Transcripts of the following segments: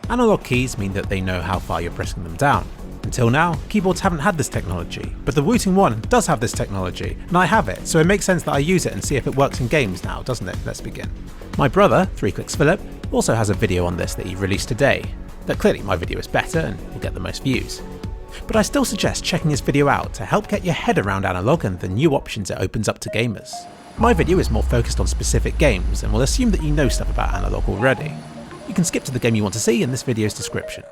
Analog keys mean that they know how far you're pressing them down. Until now, keyboards haven't had this technology, but the Wooting One does have this technology, and I have it, so it makes sense that I use it and see if it works in games now, doesn't it? Let's begin. My brother, 3 Clicks Philip, also has a video on this that he released today, but clearly my video is better and will get the most views. But I still suggest checking his video out to help get your head around analog and the new options it opens up to gamers. My video is more focused on specific games and will assume that you know stuff about analog already. You can skip to the game you want to see in this video's description.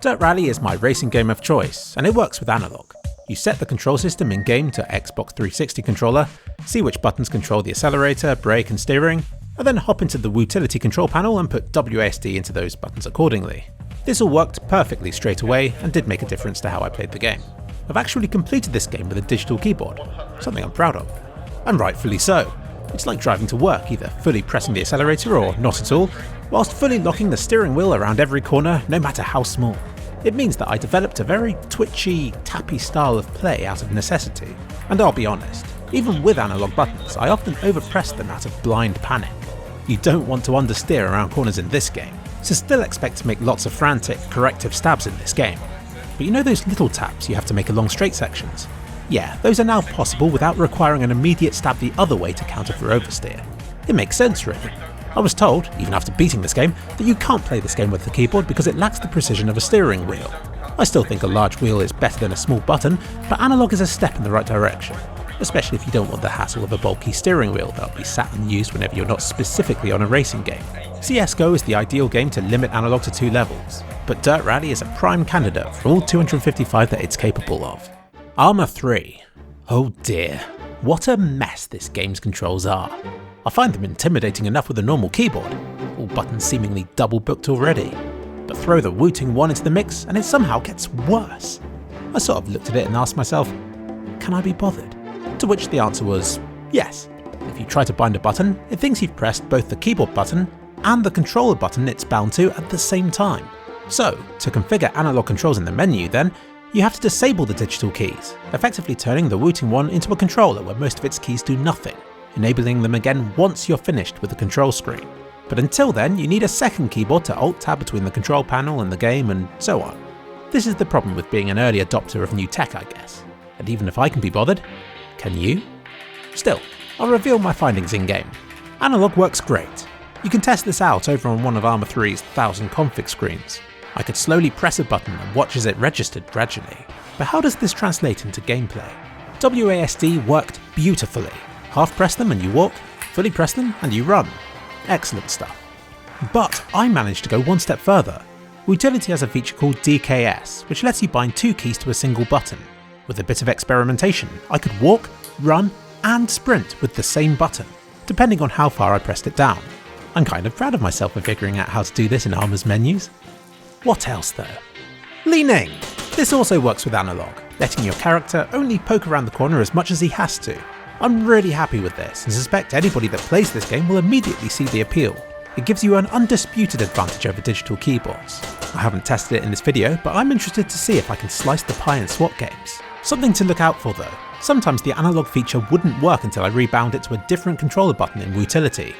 Dirt Rally is my racing game of choice, and it works with analog. You set the control system in-game to Xbox 360 controller, see which buttons control the accelerator, brake and steering, and then hop into the Wootility control panel and put WASD into those buttons accordingly. This all worked perfectly straight away and did make a difference to how I played the game. I've actually completed this game with a digital keyboard, something I'm proud of. And rightfully so. It's like driving to work, either fully pressing the accelerator or not at all, whilst fully locking the steering wheel around every corner, no matter how small. It means that I developed a very twitchy, tappy style of play out of necessity. And I'll be honest, even with analog buttons, I often overpress them out of blind panic. You don't want to understeer around corners in this game, so still expect to make lots of frantic, corrective stabs in this game. But you know those little taps you have to make along straight sections? Yeah, those are now possible without requiring an immediate stab the other way to counter for oversteer. It makes sense really. I was told, even after beating this game, that you can't play this game with the keyboard because it lacks the precision of a steering wheel. I still think a large wheel is better than a small button, but analog is a step in the right direction, especially if you don't want the hassle of a bulky steering wheel that will be sat and used whenever you're not specifically on a racing game. CSGO is the ideal game to limit analog to 2 levels, but Dirt Rally is a prime candidate for all 255 that it's capable of. ARMA 3. Oh dear, what a mess this game's controls are. I find them intimidating enough with a normal keyboard, all buttons seemingly double booked already. But throw the Wooting One into the mix and it somehow gets worse. I sort of looked at it and asked myself, can I be bothered? To which the answer was yes. If you try to bind a button, it thinks you've pressed both the keyboard button and the controller button it's bound to at the same time. So, to configure analog controls in the menu then, you have to disable the digital keys, effectively turning the Wooting One into a controller where most of its keys do nothing, enabling them again once you're finished with the control screen. But until then, you need a second keyboard to alt-tab between the control panel and the game and so on. This is the problem with being an early adopter of new tech, I guess. And even if I can be bothered, can you? Still, I'll reveal my findings in-game. Analog works great. You can test this out over on one of ARMA 3's 1000 config screens. I could slowly press a button and watch as it registered gradually. But how does this translate into gameplay? WASD worked beautifully. Half press them and you walk, fully press them and you run. Excellent stuff. But I managed to go one step further. Wootility has a feature called DKS, which lets you bind 2 keys to a single button. With a bit of experimentation, I could walk, run, and sprint with the same button, depending on how far I pressed it down. I'm kind of proud of myself for figuring out how to do this in ARMA's menus. What else though? Leaning! This also works with analog, letting your character only poke around the corner as much as he has to. I'm really happy with this and suspect anybody that plays this game will immediately see the appeal. It gives you an undisputed advantage over digital keyboards. I haven't tested it in this video, but I'm interested to see if I can slice the pie in SWAT games. Something to look out for though. Sometimes the analog feature wouldn't work until I rebound it to a different controller button in Wootility,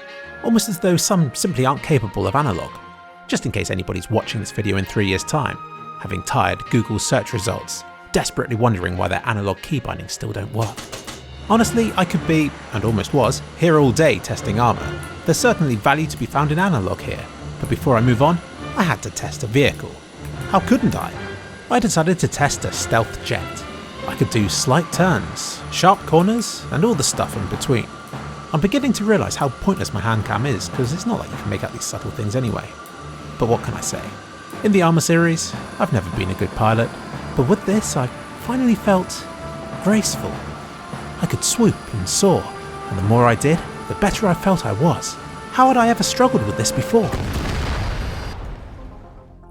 almost as though some simply aren't capable of analog. Just in case anybody's watching this video in 3 years' time, having tired Google's search results, desperately wondering why their analog key bindings still don't work. Honestly, I could be, and almost was, here all day testing ARMA. There's certainly value to be found in analog here, but before I move on, I had to test a vehicle. How couldn't I? I decided to test a stealth jet. I could do slight turns, sharp corners, and all the stuff in between. I'm beginning to realise how pointless my hand cam is, because it's not like you can make out these subtle things anyway. But what can I say? In the ARMA series, I've never been a good pilot, but with this I finally felt graceful. I could swoop and soar, and the more I did, the better I felt I was. How had I ever struggled with this before?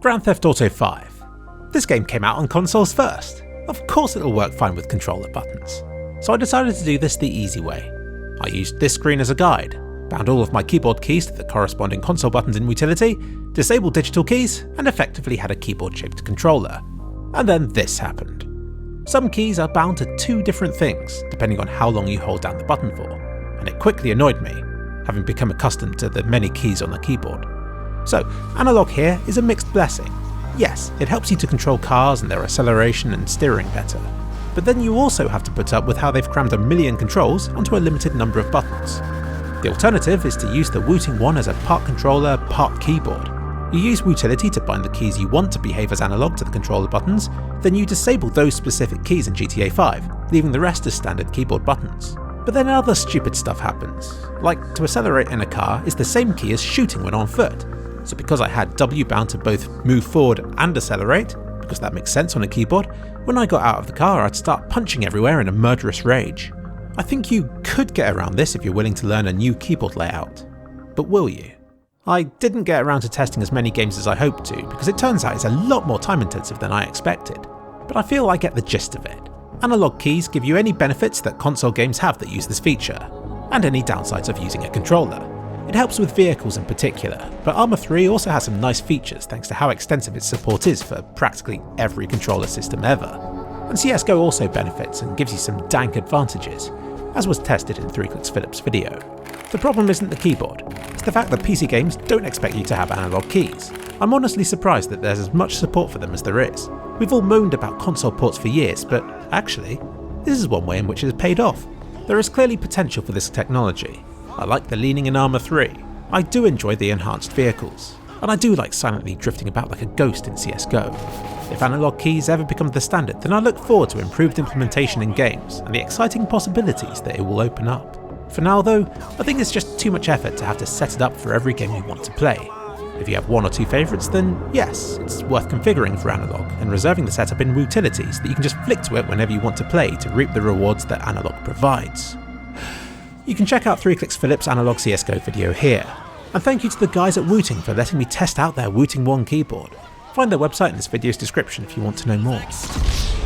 Grand Theft Auto 5. This game came out on consoles first. Of course it'll work fine with controller buttons. So I decided to do this the easy way. I used this screen as a guide, bound all of my keyboard keys to the corresponding console buttons in Wootility, disabled digital keys, and effectively had a keyboard-shaped controller. And then this happened. Some keys are bound to 2 different things, depending on how long you hold down the button for, and it quickly annoyed me, having become accustomed to the many keys on the keyboard. So, analog here is a mixed blessing. Yes, it helps you to control cars and their acceleration and steering better, but then you also have to put up with how they've crammed a million controls onto a limited number of buttons. The alternative is to use the Wooting One as a part controller, part keyboard. You use Wootility to bind the keys you want to behave as analog to the controller buttons, then you disable those specific keys in GTA 5, leaving the rest as standard keyboard buttons. But then other stupid stuff happens, like to accelerate in a car is the same key as shooting when on foot. So because I had W bound to both move forward and accelerate, because that makes sense on a keyboard, when I got out of the car I'd start punching everywhere in a murderous rage. I think you could get around this if you're willing to learn a new keyboard layout. But will you? I didn't get around to testing as many games as I hoped to, because it turns out it's a lot more time intensive than I expected. But I feel I get the gist of it. Analog keys give you any benefits that console games have that use this feature, and any downsides of using a controller. It helps with vehicles in particular, but ARMA 3 also has some nice features thanks to how extensive its support is for practically every controller system ever. And CSGO also benefits and gives you some dank advantages, as was tested in 3Clicks Phillips' video. The problem isn't the keyboard, it's the fact that PC games don't expect you to have analog keys. I'm honestly surprised that there's as much support for them as there is. We've all moaned about console ports for years, but actually, this is one way in which it has paid off. There is clearly potential for this technology. I like the leaning in ARMA 3, I do enjoy the enhanced vehicles, and I do like silently drifting about like a ghost in CSGO. If analog keys ever become the standard, then I look forward to improved implementation in games and the exciting possibilities that it will open up. For now though, I think it's just too much effort to have to set it up for every game you want to play. If you have one or two favourites, then yes, it's worth configuring for analog and reserving the setup in Wootility so that you can just flick to it whenever you want to play to reap the rewards that analog provides. You can check out 3Clicks Phillips' analog CSGO video here, and thank you to the guys at Wooting for letting me test out their Wooting One keyboard. Find their website in this video's description if you want to know more.